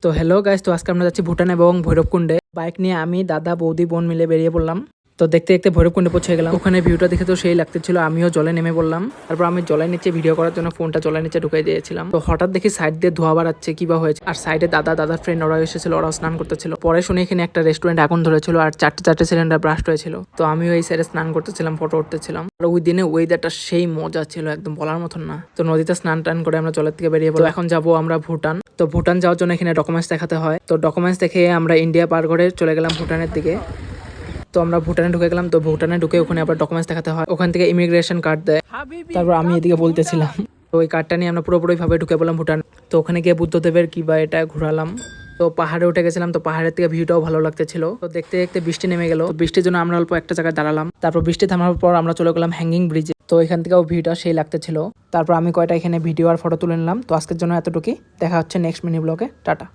তো hello guys, তো আজকে আমরা যাচ্ছি ভুটান এবং ভৈরবকুণ্ডে। বাইক নিয়ে আমি, দাদা, বৌদি, বোন মিলে বেরিয়ে পড়লাম। তো দেখতে দেখতে ভৈরবকুণ্ডে পৌঁছে গেলাম। ওখানে ভিউটা দেখে তো সেই লাগতেছিল, আমিও জলে নেমে পড়লাম। তারপর আমি জলের নিচে ভিডিও করার জন্য ফোনটা জলের নিচে ঢুকাই দিয়েছিলাম। তো হঠাৎ দেখি সাইড দিয়ে ধোয়া বাড়াচ্ছে, কিবা হয়েছে। আর সাইডে দাদার ফ্রেন্ড ওরা এসেছিল, ওরাও স্নান করতেছিল। পরে শুনে এখানে একটা রেস্টুরেন্ট আগুন ধরেছিল আর চারটে সিলিন্ডার ব্রাস্ট হয়েছিল। তো আমিও এই সাইডে স্নান করতেছিলাম, ফটো উঠতেছিলাম। আর ওই দিনে ওয়েদারটা সেই মজা ছিল, একদম বলার মতন না। তো নদীতে স্নান টান করে আমরা জলের থেকে বেরিয়ে পড়লাম। এখন যাবো আমরা ভুটান। তো ভুটান যাওয়ার জন্য এখানে ডকুমেন্টস দেখাতে হয়। তো ডকুমেন্টস দেখে আমরা ইন্ডিয়া পার করে চলে গেলাম ভুটানের দিকে। তো আমরা ভুটানে ঢুকে গেলাম। তো ভুটানে ঢুকে ওখানে আবার ডকুমেন্টস দেখাতে হয়, ওখান থেকে ইমিগ্রেশন কার্ড দেয়। তারপর আমি এদিকে বলতেছিলাম, তো ওই কার্ডটা নিয়ে আমরা পুরোপুরি ভাবে ঢুকে পড়লাম ভুটান। তো ওখানে গিয়ে বুদ্ধদেবের কিবা এটা ঘুরালাম। তো পাহাড়ে উঠে গেছিলাম, তো পাহাড়ের থেকে ভিউটাও ভালো লাগতেছিল। তো দেখতে দেখতে বৃষ্টি নেমে গেল। বৃষ্টির জন্য আমরা অল্প একটা জায়গায় দাঁড়ালাম। তারপর বৃষ্টি থামার পর আমরা চলে গেলাম হ্যাঙ্গিং ব্রিজে। তো এখান থেকেও ভিউটা সেই লাগতেছিল। তারপর আমি কয়টা এখানে ভিডিও আর ফটো তুলে নিলাম। তো আজকের জন্য এতটুকুই, দেখা হচ্ছে নেক্সট মিনি ব্লগে। টাটা।